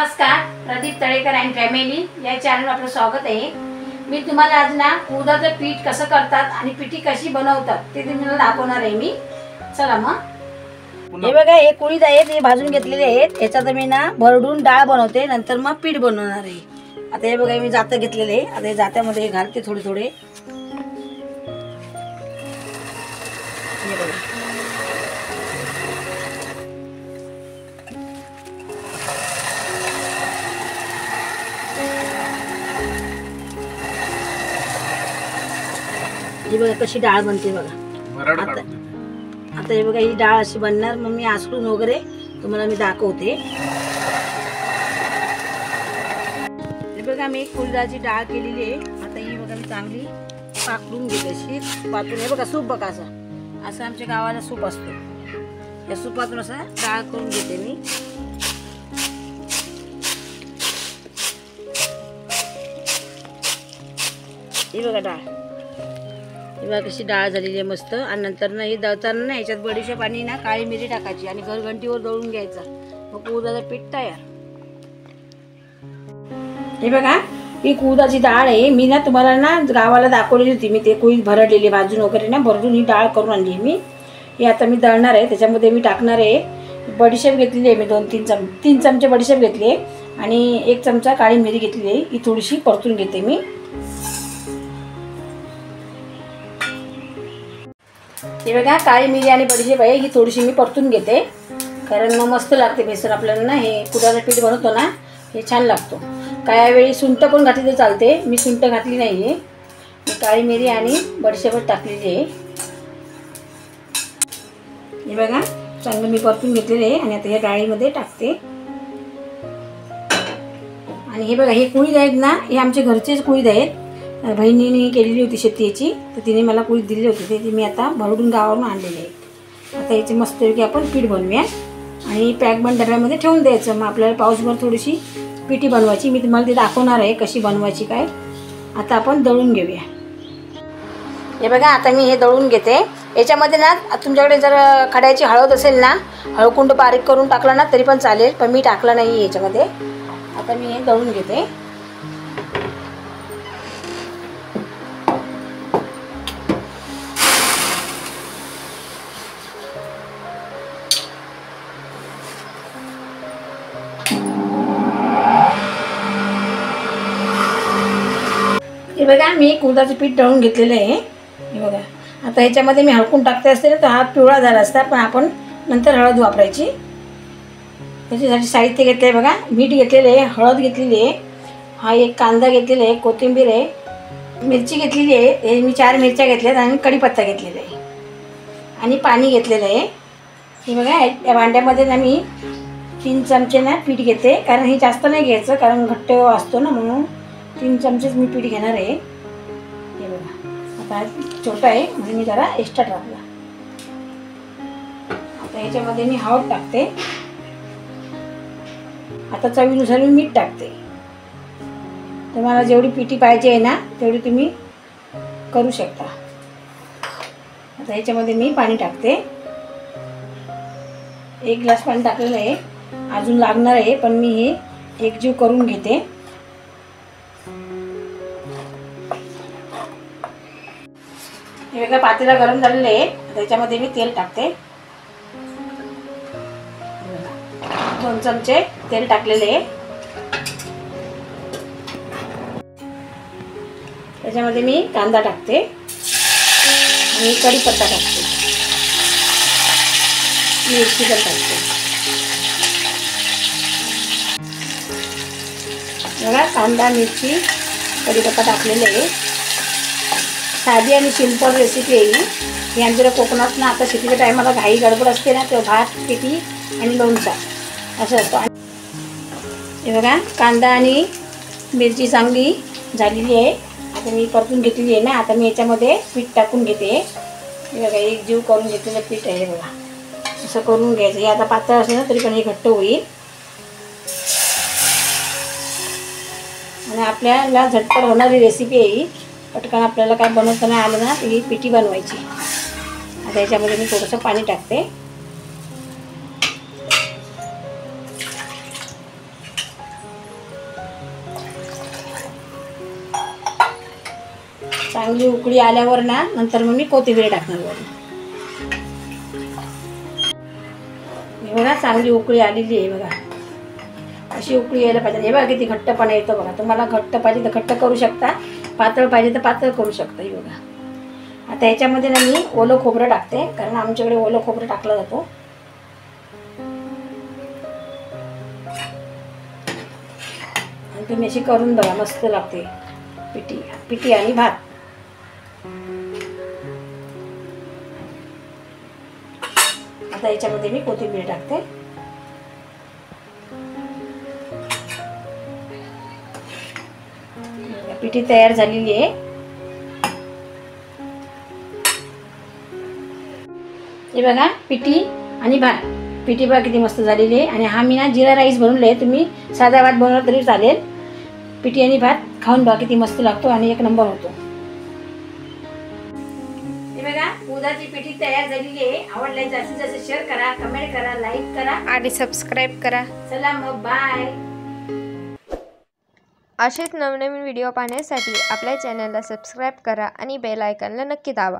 नमस्कार, Pradeep Talekar and family या चॅनलवर आपलं स्वागत आहे। मी तुम्हाला आज ना उडदाचं पीठ कसं करतात आणि पिठी कशी बनवतात ते तुम्हाला दाखवणार आहे मी। चला मग हे बघा, हे कुळीद आहेत, हे भाजून घेतलेले आहेत। याच्यात मी ना भरडून डाळ बनवते, नंतर मग पीठ बनवणार आहे। आता हे बघा, मी जातं घेतलेले आहे। आता हे जात्यामध्ये घालते थोडे थोडे। हे बघा, ही बघा कशी डाळ बनते बघा। आता हे बघा, ही डाळ अशी बनणार। मग मी आसळून वगैरे तुम्हाला मी दाखवते। हे बघा, मी कुळदाची डाळ केलेली आहे। आता ही बघा मी चांगली पाकडून घेते अशी पातून। हे बघा, सूप बघा असं आमच्या गावाला सूप असतो। या सूपातून असं डाळ करून घेते मी। ही बघा डाळ, बघा कशी डाळ झालेली आहे मस्त। आणि नंतर ना ही दळताना ना याच्यात बडीशेप आणि ना काळी मिरी टाकायची आणि घरघंटीवर दळून घ्यायचा। मग उडदाचं पीठ तयार। हे बघा, ही उडदाची डाळ आहे। मी ना तुम्हाला ना गावाला दाखवलेली होती मी, ते कुळीत भरडलेली भाजून वगैरे ना भरडून ही डाळ करून आणली मी। हे आता मी दळणार आहे, त्याच्यामध्ये मी टाकणार आहे बडीशेप घेतलेली आहे मी। तीन चमचे बडीशेप घेतली आहे आणि 1 चमचा काळी मिरी घेतलेली आहे। ही थोडीशी परतून घेते मी। हे बघा, काळी मिरी आणि बडीशेप आहे, ही थोडीशी मी परतून घेते, कारण मग मस्त लागते बेसन आपल्याला ना। हे कुळदाचं पीठ बनवतो ना, हे छान लागतो। काही वेळी सुंठ पण घातली तर चालते, मी सुंठ घातली नाही आहे। मी काळी मिरी आणि बडीशेपच टाकलेली आहे। हे बघा, चांगलं मी परतून घेतलेले आहे आणि आता या डाळीमध्ये टाकते। आणि हे बघा, हे कुळीद आहेत ना, हे आमचे घरचेच कुळीद आहेत। बहिणीने केलेली होती शेती याची, तर तिने मला कुळीद दिली होती, ते मी आता भरडून गावावरून आणलेले आहे। आता याचे मस्तपैकी आपण पीठ बनवूया आणि पॅक बंद डब्यामध्ये ठेवून द्यायचं। मग आपल्याला पाऊसभर थोडीशी पिठी बनवायची, मी तुम्हाला ती दाखवणार आहे कशी बनवायची काय। आता आपण दळून घेऊया। हे बघा, आता मी हे दळून घेते। याच्यामध्ये ना तुमच्याकडे जर खड्याची हळद असेल ना, हळकुंड बारीक करून टाकला ना तरी पण चालेल, पण मी टाकला नाही याच्यामध्ये। आता मी हे दळून घेते। हे बघा, मी उडदाचं पीठ दळून घेतलेलं आहे। हे बघा, आता ह्याच्यामध्ये मी हळकून टाकते असते ना तर हा पिवळा झाला असता, पण आपण नंतर हळद वापरायची। त्याच्यासाठी साहित्य घेतलं आहे बघा, मीठ घेतलेलं आहे, हळद घेतलेली आहे, हा एक कांदा घेतलेला आहे, कोथिंबीर आहे, मिरची घेतलेली आहे, हे मी 4 मिरच्या घेतल्यात आणि कढीपत्ता घेतलेला आहे आणि पाणी घेतलेलं आहे। हे बघा, या भांड्यामध्ये ना मी 3 चमचे ना पीठ घेते, कारण हे जास्त नाही घ्यायचं, कारण घट्ट असतो ना, म्हणून 3 चमचेच मी पीठ घेणार आहे। हे बघा, आता छोटा आहे म्हणून मी जरा एक्स्ट्रा टाकला। आता ह्याच्यामध्ये मी हळद टाकते। आता चवीनुसार मी मीठ टाकते। तुम्हाला जेवढी पिठी पाहिजे आहे ना तेवढी तुम्ही करू शकता। आता ह्याच्यामध्ये मी पाणी टाकते। 1 ग्लास पाणी टाकलेलं आहे, अजून लागणार आहे, पण मी हे एकजीव करून घेते। हे बघा, पातेला गरम झालेलं आहे, त्याच्यामध्ये मी तेल टाकते। 2 चमचे तेल टाकलेले आहे। त्याच्यामध्ये मी कांदा टाकते आणि कढीपत्ता टाकते, मिरची पण टाकते। बघा, कांदा, मिरची, कढीपत्ता टाकलेले आहे। साधी आणि सिंपल रेसिपी आहे ही आमच्या कोकणात ना। आता शेतीच्या टायमाला घाई गडबड असते ना, तेव्हा भात, पिठी आणि लोणचा असं असतं। हे बघा, कांदा आणि मिरची चांगली झालेली आहे। आता मी परतून घेतलेली आहे ना, आता मी याच्यामध्ये पीठ टाकून घेते। हे बघा, एक जीव करून घेतलेलं पीठ आहे। बघा, असं करून घ्यायचं। हे आता पातळ असेल ना तरी पण हे घट्ट होईल आणि आपल्याला झटपट होणारी रेसिपी आहे ही। पटकन आपल्याला काय बनवताना आलं ना, ही पिठी बनवायची। आता याच्यामध्ये मी थोडंसं पाणी टाकते। चांगली उकळी आल्यावर ना नंतर मग मी कोथिंबीर टाकणार वरून. हे बघा चांगली उकळी आलेली आहे बघा. अशी उकळी यायला पाहिजे. हे बघा किती घट्टपणा येतो बघा. तुम्हाला घट्ट पाहिजे तर घट्ट करू शकता, पातळ पाहिजे तर पातळ करू शकता. हे बघा आता ह्याच्यामध्ये ना मी ओलं खोबरं टाकते, कारण आमच्याकडे ओलं खोबरं टाकलं जातो. आणि तुम्ही अशी करून बघा, मस्त लागते पिठी आणि भात. आता याच्यामध्ये मी कोथिंबीर टाकते. पिठी तयार झालेली आहे. हे बघा पिठी आणि भात. पिठी बघा किती मस्त झालेली आहे. आणि हा मी ना जिरा राईस बनवले. तुम्ही साधा भात बनवला तरी चालेल. पिठी आणि भात खाऊन बघा किती मस्त लागतो आणि एक नंबर होतो. हे बघा उडदाची पिठी तयार झालेली आहे. आवडल्यास जास्तीत जास्त शेअर करा, कमेंट करा, लाईक करा आणि सबस्क्राईब करा. चला मग बाय. असेच नवनवीन व्हिडिओ पाहण्यासाठी आपल्या चॅनलला सबस्क्राईब करा आणि बेल आयकॉनला नक्की दाबा.